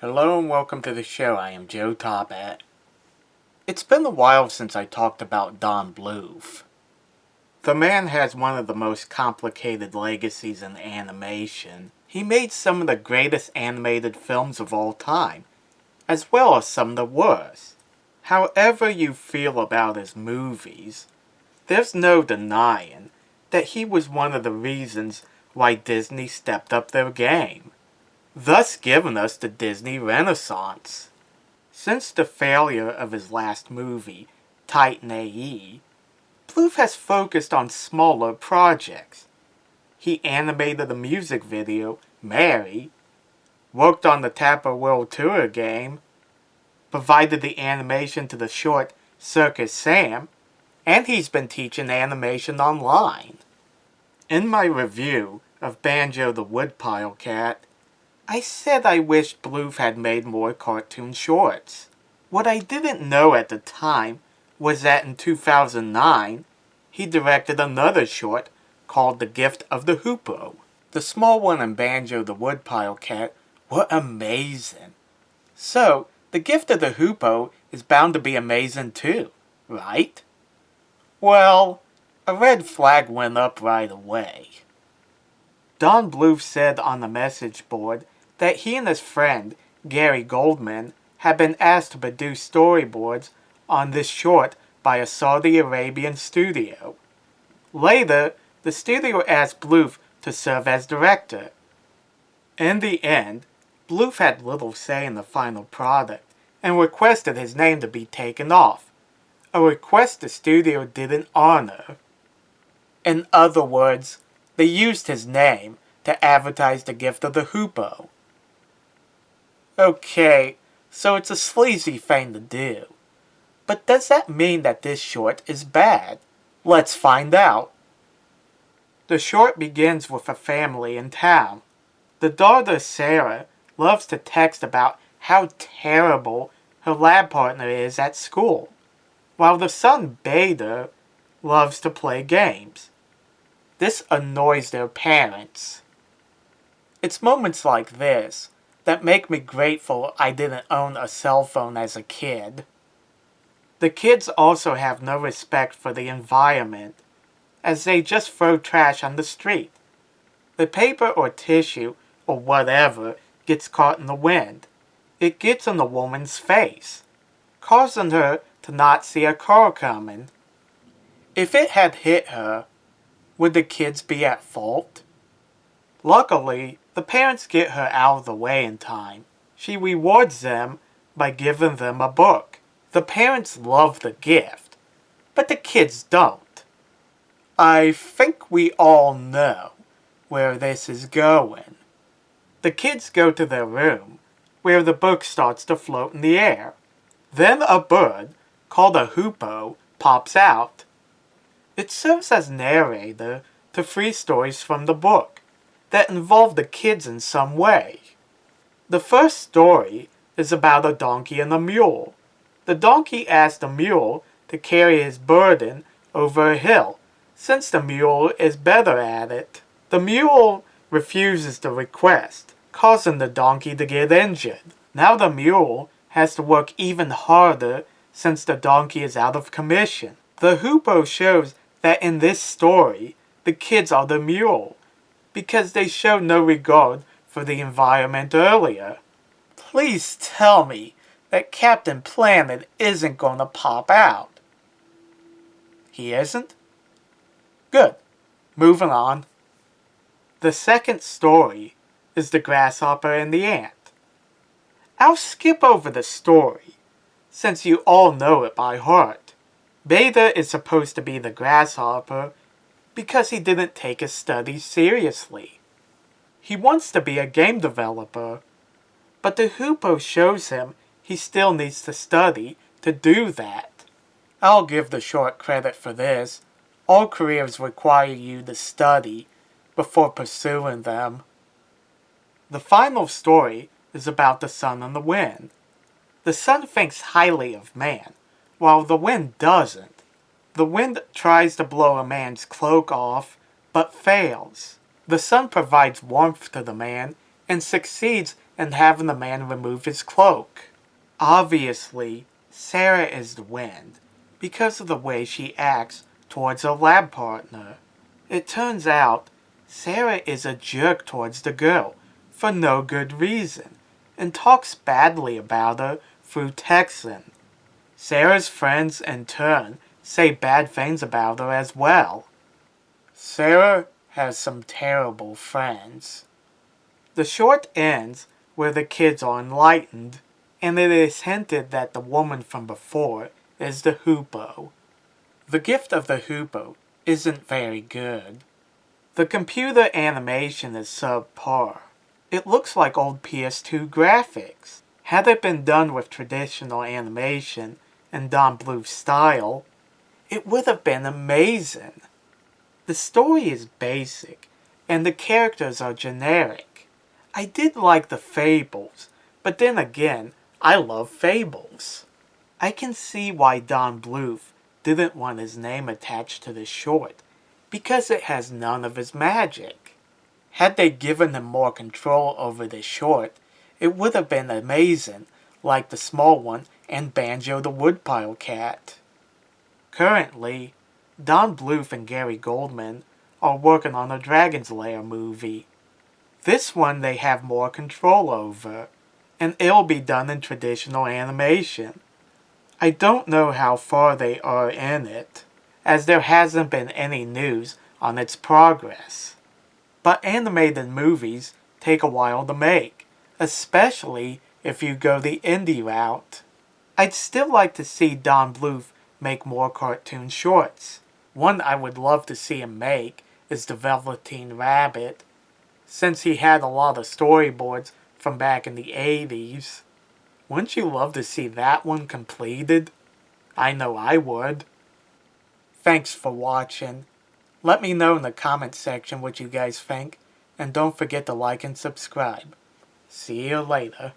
Hello and welcome to the show. I am Joe Tophat. It's been a while since I talked about Don Bluth. The man has one of the most complicated legacies in animation. He made some of the greatest animated films of all time, as well as some of the worst. However you feel about his movies, there's no denying that he was one of the reasons why Disney stepped up their game, thus giving us the Disney Renaissance. Since the failure of his last movie, Titan A.E., Bluth has focused on smaller projects. He animated the music video, Mary, worked on the Tapper World Tour game, provided the animation to the short Circus Sam, and he's been teaching animation online. In my review of Banjo the Woodpile Cat, I said I wished Bluth had made more cartoon shorts. What I didn't know at the time was that in 2009, he directed another short called The Gift of the Hoopoe. The small one and Banjo the Woodpile Cat were amazing. So, The Gift of the Hoopoe is bound to be amazing too, right? Well, a red flag went up right away. Don Bluth said on the message board that he and his friend, Gary Goldman, had been asked to produce storyboards on this short by a Saudi Arabian studio. Later, the studio asked Bluth to serve as director. In the end, Bluth had little say in the final product and requested his name to be taken off, a request the studio didn't honor. In other words, they used his name to advertise The Gift of the Hoopoe. Okay, so it's a sleazy thing to do. But does that mean that this short is bad? Let's find out. The short begins with a family in town. The daughter, Sarah, loves to text about how terrible her lab partner is at school, while the son, Bader, loves to play games. This annoys their parents. It's moments like this that make me grateful I didn't own a cell phone as a kid. The kids also have no respect for the environment, as they just throw trash on the street. The paper or tissue or whatever gets caught in the wind. It gets in the woman's face, causing her to not see a car coming. If it had hit her, would the kids be at fault? Luckily, the parents get her out of the way in time. She rewards them by giving them a book. The parents love the gift, but the kids don't. I think we all know where this is going. The kids go to their room, where the book starts to float in the air. Then a bird, called a hoopoe, pops out. It serves as narrator to 3 stories from the book that involve the kids in some way. The first story is about a donkey and a mule. The donkey asks the mule to carry his burden over a hill, since the mule is better at it. The mule refuses the request, causing the donkey to get injured. Now the mule has to work even harder since the donkey is out of commission. The hoopoe shows that in this story, the kids are the mule, because they show no regard for the environment earlier. Please tell me that Captain Planet isn't going to pop out. He isn't? Good. Moving on. The second story is The Grasshopper and the Ant. I'll skip over the story, since you all know it by heart. Beta is supposed to be the grasshopper because he didn't take his studies seriously. He wants to be a game developer, but the Hoopoe shows him he still needs to study to do that. I'll give the short credit for this. All careers require you to study before pursuing them. The final story is about the sun and the wind. The sun thinks highly of man, while the wind doesn't. The wind tries to blow a man's cloak off, but fails. The sun provides warmth to the man and succeeds and having the man remove his cloak. Obviously, Sarah is the wind because of the way she acts towards her lab partner. It turns out Sarah is a jerk towards the girl for no good reason and talks badly about her through texting. Sarah's friends in turn say bad things about her as well. Sarah has some terrible friends. The short ends where the kids are enlightened, and it is hinted that the woman from before is the Hoopoe. The gift of the Hoopoe isn't very good. The computer animation is subpar. It looks like old PS2 graphics. Had it been done with traditional animation and Don Bluth style, it would have been amazing. The story is basic, and the characters are generic. I did like the fables, but then again, I love fables. I can see why Don Bluth didn't want his name attached to the short, because it has none of his magic. Had they given him more control over the short, it would have been amazing, like the small one and Banjo the Woodpile Cat. Currently, Don Bluth and Gary Goldman are working on a Dragon's Lair movie. This one they have more control over, and it'll be done in traditional animation. I don't know how far they are in it, as there hasn't been any news on its progress. But animated movies take a while to make, especially if you go the indie route. I'd still like to see Don Bluth make more cartoon shorts. One I would love to see him make is the Velveteen Rabbit, since he had a lot of storyboards from back in the 80s. Wouldn't you love to see that one completed? I know I would. Thanks for watching. Let me know in the comments section what you guys think, and don't forget to like and subscribe. See you later.